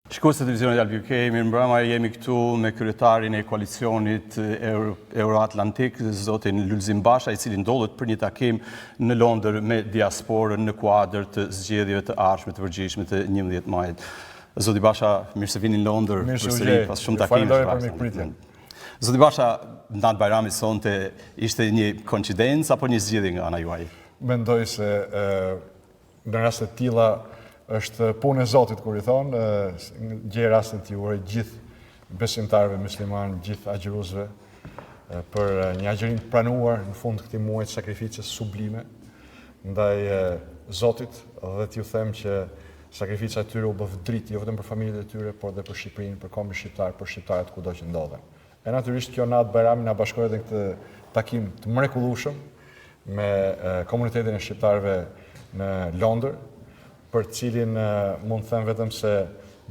Shikues të televizionit Albuk, mirëmbrëma, jemi këtu me kryetarin e koalicionit Euroatlantik, zotin Lulzim Basha, i cili ndodhet për një takim në Londër me diasporën në kuadër të zgjedhjeve të ardhshme të përgjithshme të 11 majit. Zoti Basha, mirë se vini në Londër përsëri pas shumë takimesh. Zoti Basha, natë Bajrami sonte ishte një koincidencë apo një zgjedhje nga ana juaj? Mendoj se në raste të tilla është punë e Zotit, kur i thonë, gjej rastin të uroj gjithë besimtarëve musliman, gjithë agjëruesve për një agjërim të pranuar në fund të këtij muaji të sakrificës sublime ndaj Zotit, dhe t'ju them që sakrifica e tyre u bë dritë jo vetëm për familjet e tyre, por edhe për Shqipërinë, për kombin shqiptar, për shqiptarët kudo që ndodhen. E natyrisht kjo natë Bajrami na bashkoi edhe këtë takim të mrekullueshëm me komunitetin e shqiptarëve në Londër, për cilin mund të them vetëm se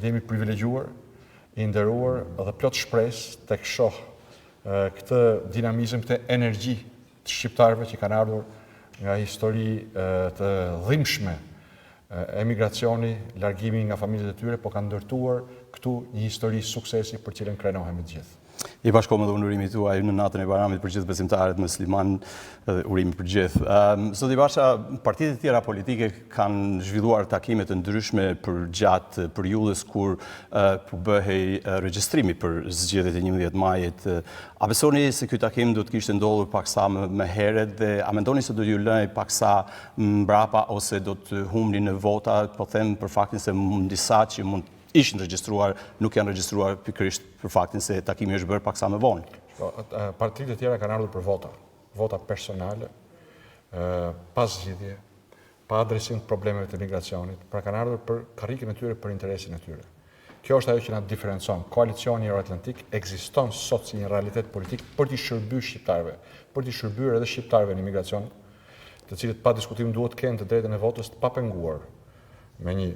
jemi privilegjuar, i nderuar dhe plot shpresë tek shoh këtë dinamizëm, këtë energji të shqiptarëve që kanë ardhur nga histori të dhimbshme, emigracioni, largimi nga familjet e tyre, po kanë ndërtuar këtu një histori suksesi për cilën krenohemi të gjithë. I bashkohet edhe urimit tuaj në natën e Bajramit për gjithë besimtarët musliman, urimi për gjithë. Zoti Basha, partitë e tjera politike kanë zhvilluar takime të ndryshme për gjatë periudhës kur po bëhej regjistrimi për zgjedhjet e 11 majit. A besoni se ky takim do të kishte ndodhur paksa më herët dhe a mendoni se do t'ju lëj paksa mbrapa ose do të humbni në vota, po them për faktin se disa që mund ishin regjistruar, nuk janë regjistruar pikërisht për faktin se takimi është bërë paksa më vonë. Partitë e tjera kanë ardhur për vota personale, pa zgjidhje, pa adresim të problemeve të migracionit, pra kanë ardhur për karrikën e tyre, për interesin e tyre. Kjo është ajo që na diferencon. Koalicioni Euroatlantik ekziston sot si një realitet politik për t'i shërbyer shqiptarëve, për t'i shërbyer edhe shqiptarëve në imigracion, të cilët pa diskutim duhet të kenë të drejtën e votës të papenguar me një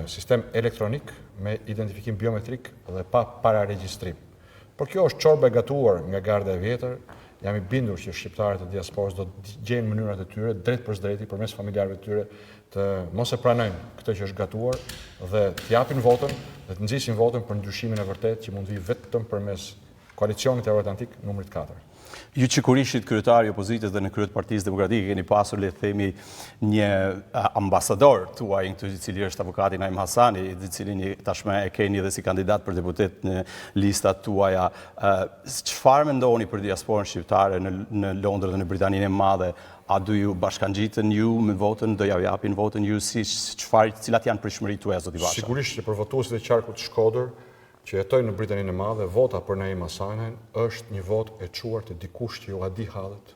sistem elektronik, me identifikim biometrik dhe pa pararegjistrim. Por kjo është çorba e gatuar nga garda e vjetër. Jam i bindur që shqiptarët e diasporës do të gjejnë mënyrat e tyre drejt për drejti përmes familjarëve të tyre të mos e pranojnë këtë që është gatuar dhe të japin votën dhe të nxisin votën për ndryshimin e vërtetë që mund të vijë vetëm përmes koalicionit Euroatlantik numrit 4. Ju që kur ishit kryetari i opozitës dhe në krye të Partisë Demokratike keni pasur, le të themi, një ambasador tuaj këtu, i cili është avokati Naim Hasani, i cilin tashmë e keni edhe si kandidat për deputet në listat tuaja. Çfarë mendoni për diasporën shqiptare në Londër dhe në Britaninë e Madhe? A do ju bashkangjiten ju me votën, do ja japin votën ju, cilat janë pritshmëritë tuaja, zoti Basha? Sigurisht që për votuesit e qarkut të Shkodër që jetojnë në Britaninë e Madhe, vota për Naim Hasanin është një votë e çuar të dikush që ju ha di hallet,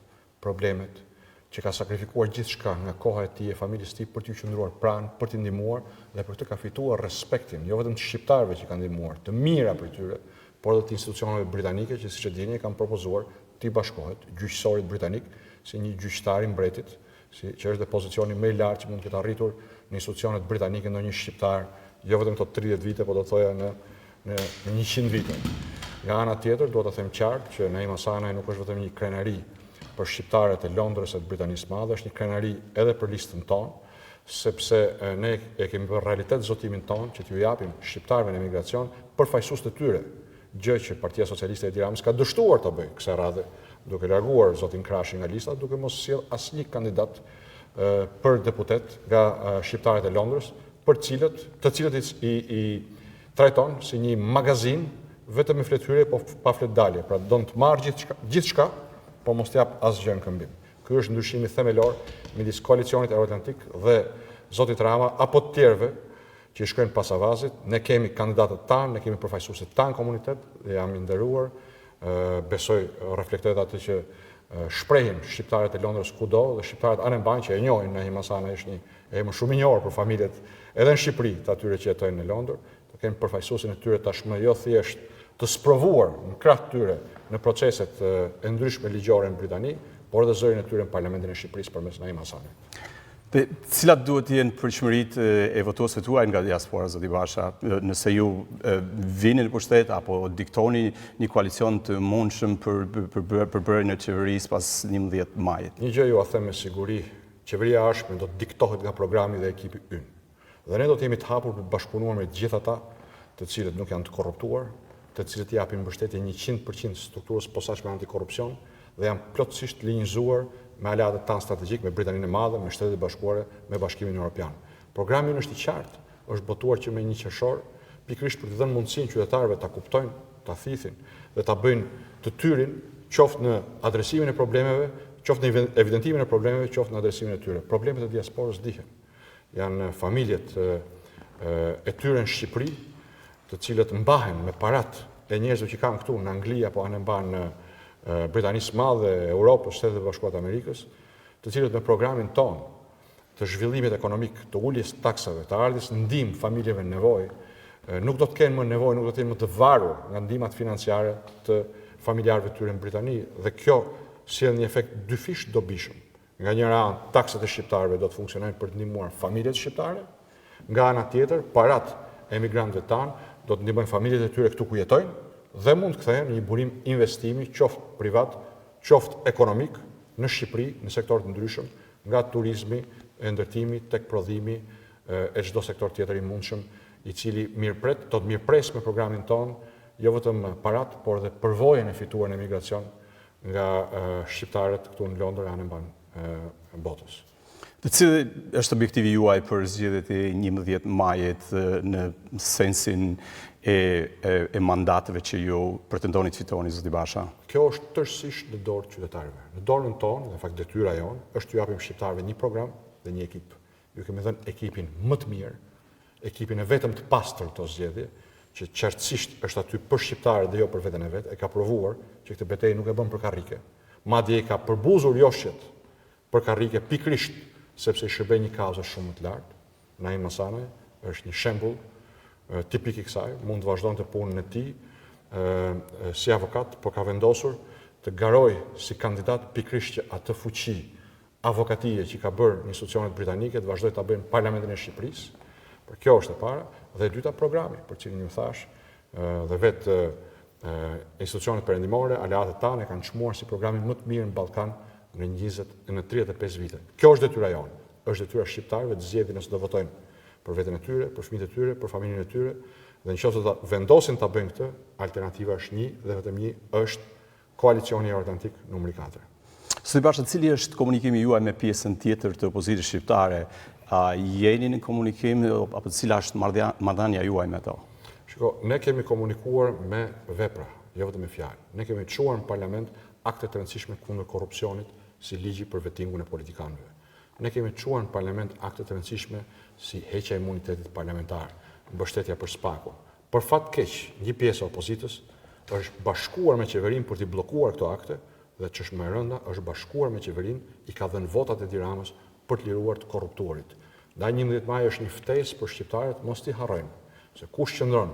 problemet, që ka sakrifikuar gjithçka nga koha e tij e familjes së tij për t'ju qëndruar pranë, për t'i ndihmuar dhe për të ka fituar respektin, jo vetëm të shqiptarëve që kanë ndihmuar, të mira për tyre, por edhe të institucioneve britanike që siç e dini kanë propozuar t'i bashkohet gjyqësorit britanik si një gjyqtar i mbretit, që është dhe pozicioni më i lartë që mund të ketë arritur në institucionet britanike ndonjë shqiptar, jo vetëm këto 30 vite, por do të thoja në 100 vite. Nga ana tjetër, duhet të them qartë që Naim Hasani nuk është vetëm një krenari për shqiptarët e Londrës e të Britanisë së Madhe, është një krenari edhe për listën tonë, sepse ne e kemi bërë realitet zotimin tonë që t'ju japim shqiptarëve në emigracion përfaqësues të tyre, gjë që Partia Socialiste e Tiranës ka dështuar të bëjë kësaj radhe, duke larguar zotin Krashi nga lista, duke mos sjell asnjë kandidat për deputet nga shqiptarët e Londrës, të cilët i trajton si një magazin vetëm me fletyre, po pa flet dalje. Pra do të marrë gjithçka, po mos t'jap asgjë në këmbim. Ky është ndryshimi themelor midis koalicionit Euroatlantik dhe zotit Rama apo të tjerëve që shkojnë pas avazit. Ne kemi kandidatët tanë, ne kemi përfaqësuesit tanë komunitet dhe jam i nderuar. Besoj reflektohet atë që shprehin shqiptarët e Londrës kudo dhe shqiptarët anë mban që e njohin Naim Hasani është një emër shumë i njohur për familjet edhe në Shqipëri të atyre që jetojnë në Londër. Kemi përfaqësuesin e tyre tashmë jo thjesht të sprovuar në krah të tyre në proceset e ndryshme ligjore në Britani, por edhe zërin e tyre në Parlamentin e Shqipërisë përmes Naim Hasanit. Dhe cilat duhet të jenë pritshmëritë e votuesve tuaj nga diaspora, zoti Basha, nëse ju vini në pushtet apo diktoni një koalicion të mundshëm për bërjen e qeverisë pas 11 majit? Një gjë ju a them me siguri, qeveria e ardhshme do të diktohet nga programi dhe ekipi ynë. Dhe ne do të jemi të hapur për bashkëpunuar me gjithë ata të cilët nuk janë të korruptuar, të cilët japin mbështetje 100% strukturës posaçme antikorrupsion dhe janë plotësisht linjëzuar me aleatët tanë strategjik, me Britaninë e Madhe, me Shtetet e Bashkuara, me Bashkimin Evropian. Programi është i qartë, është botuar që me 1 qershor, pikërisht për të dhënë mundësinë qytetarëve ta kuptojnë, ta thithin dhe ta bëjnë të tyrin, qoftë në adresimin e problemeve, qoftë në evidentimin e problemeve, qoftë në adresimin e tyre. Problemet e diasporës dihen. Janë familjet e tyre në Shqipëri, të cilët mbahen me parat e njerëzve që kanë këtu në Angli apo anë mbahen në Britanisë Madhe, Europës, Shtetet e Bashkuara të Amerikës, të cilët me programin tonë të zhvillimit ekonomik, të uljes taksave, të ardhjes ndihmë familjeve në nevojë, nuk do të kenë më nevojë, nuk do të jenë më të varur nga ndihmat financiare të familjarëve të tyre në Britani, dhe kjo sjell një efekt dyfish dobishëm. Nga njëra anë, taksat e shqiptarëve do të funksionojnë për të ndihmuar familjet shqiptare, nga ana tjetër, parat e emigrantëve tanë do të ndihmojnë familjet e tyre këtu ku jetojnë dhe mund të kthehen në një burim investimi, qoftë privat, qoftë ekonomik, në Shqipëri, në sektorë të ndryshëm, nga turizmi, e ndërtimi, tek prodhimi e çdo sektor tjetër i mundshëm, i cili do të mirëpres me programin tonë, jo vetëm parat, por dhe përvojën e fituar në emigracion nga shqiptarët këtu në Londër anë mban botës. Dhe cili është objektivi juaj për zgjedhjet e 11 majit në sensin e mandateve që ju pretendoni të fitoni, zoti Basha? Kjo është tërësisht në dorë të qytetarëve. Në dorën tonë, në fakt detyra jonë, është t'ju japim shqiptarëve një program dhe një ekip. Ju kemi dhënë ekipin më të mirë, ekipin e vetëm të pastër të zgjedhje, që qartësisht është aty për shqiptarët dhe jo për veten e vet, e ka provuar që këtë betejë nuk e bën për karrike. Madje e ka përbuzur joshjet për karrike pikërisht sepse i shërben një kauze shumë më të lartë. Naim Masanaj është një shembull tipik i kësaj, mund të vazhdonte punën e tij si avokat, por ka vendosur të garojë si kandidat pikërisht që atë fuqi avokatie që ka bërë në institucionet britanike të vazhdojë ta bëjnë Parlamentin e Shqipërisë. Por kjo është e para, dhe e dyta programi, për cilin ju thash, dhe vetë institucionet perëndimore, aleatët tanë e kanë çmuar si programin më të mirë në Ballkan në 35 vite. Kjo është detyra jonë, është detyra shqiptarëve të zgjedhin nëse do votojnë për veten e tyre, për fëmijët e tyre, për familjen e tyre, dhe nëse ta vendosin ta bëjnë këtë, alternativa është një dhe vetëm një, është koalicioni euroatlantik numri 4. Zoti Basha, cili është komunikimi juaj me pjesën tjetër të opozitës shqiptare? Jeni në komunikim apo cila është marrëdhënia juaj me to? Shiko, ne kemi komunikuar me vepra, jo vetëm me fjalë. Ne kemi çuar në parlament akte të rëndësishme kundër korrupsionit, si ligji për vettingun e politikanëve. Ne kemi çuar në parlament akte të rëndësishme si heqja e imunitetit parlamentar, mbështetja për SPAK-un. Për fat keq, një pjesë e opozitës është bashkuar me qeverinë për t'i bllokuar këto akte dhe ç'është më e rënda, është bashkuar me qeverinë i ka dhënë votat e Tiranës për të liruar të korruptuarit. Ndaj 11 maj është një ftesë për shqiptarët mos t'i harrojnë se kush qëndron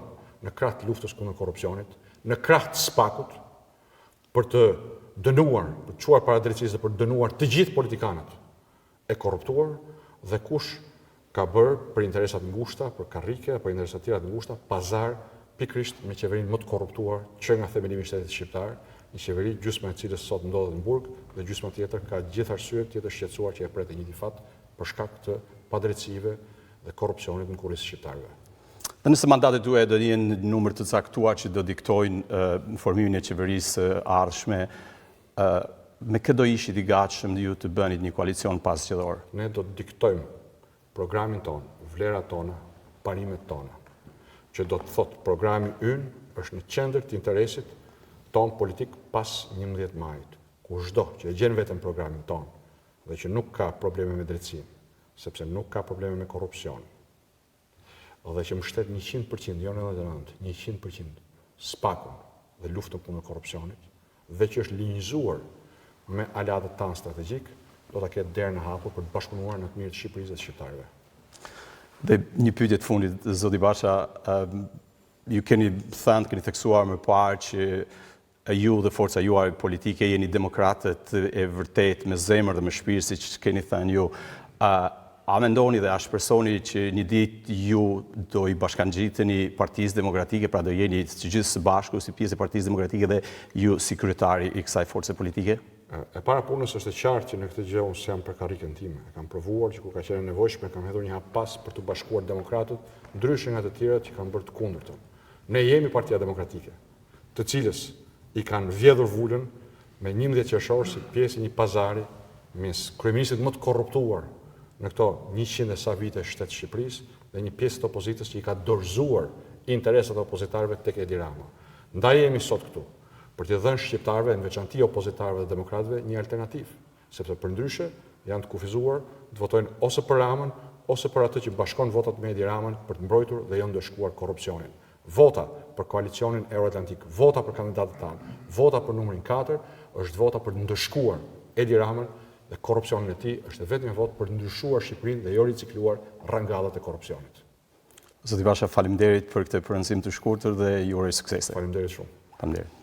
në krah të luftës kundër korrupsionit, në krah të SPAK-ut për të dënuar, për të çuar para drejtësisë dhe për të dënuar të gjithë politikanët e korruptuar dhe kush ka bërë për interesat ngushta, për karrike, për interesat tjera të ngushta, pazar pikërisht me qeverinë më të korruptuar që nga themelimi i shtetit shqiptar, një qeveri gjysma e cilës sot ndodhet në burg dhe gjysma tjetër ka gjithë arsye të shqetësuar që e pret e njëjtin fat për shkak të padrejtësive dhe korrupsionit në kurriz shqiptarëve. Dhe nëse mandatet tuaja do jenë në numër të caktuar që do diktojnë formimin e qeverisë ardhshme, me kë do ishit i gatshëm ju të bënit një koalicion pas zgjedhor? Ne do të diktojmë programin tonë, vlerat tona, parimet tona, që do të thotë programi ynë është në qendër të interesit ton politik pas 11 majit, ku çdo që e gjen vetëm programin ton dhe që nuk ka probleme me drejtësinë, sepse nuk ka probleme me korrupsion, dhe që mbështet 100%, jo 99%, 100% SPAK-un dhe luftën kundër korrupsionit, dhe që është linjëzuar me aleatët tanë strategjik, do ta ketë derën e hapur për të bashkëpunuar në të mirë të Shqipërisë dhe të shqiptarëve. Dhe një pyetje të fundit, zoti Basha, ju keni theksuar më parë që ju dhe forca juaj politike jeni demokratët e vërtet me zemër dhe me shpirt, siç keni thënë ju. A mendoni dhe a shpresoni që një ditë ju do i bashkangjiteni Partisë Demokratike, pra do jeni të gjithë së bashku si pjesë e Partisë Demokratike dhe ju si kryetari i kësaj force politike? E para punës është e qartë që në këtë gjë unë s'jam për karrikën time. E kam provuar që ku ka qenë nevojshme, kam hedhur një hap pas për të bashkuar demokratët, ndryshe nga të tjerët që kanë bërë të kundërtën. Ne jemi Partia Demokratike, të cilës i kanë vjedhur vulën me 11 qershor si pjesë e një pazari mes kryeministit më të korruptuar në këto 100 e sa vite shtetë Shqipërisë dhe një pjesë të opozitës që i ka dorëzuar interesat e opozitarëve tek Edi Rama. Ndaj jemi sot këtu për të dhënë shqiptarëve, në veçanti opozitarëve dhe demokratëve, një alternativë, sepse përndryshe janë të kufizuar të votojnë ose për Ramën, ose për atë që bashkon votat me Edi Ramën për të mbrojtur dhe jo ndëshkuar korrupsionin. Vota për koalicionin Euroatlantik, vota për kandidatët tanë, vota për numrin 4 është vota për të ndëshkuar Edi Ramën dhe korrupsionin e tij është vetëm një vot për të ndryshuar Shqipërinë dhe jo ricikluar rrangallat e korrupsionit. Zoti Basha, faleminderit për këtë përgjigje të shkurtër dhe ju uroj suksese. Faleminderit shumë. Faleminderit.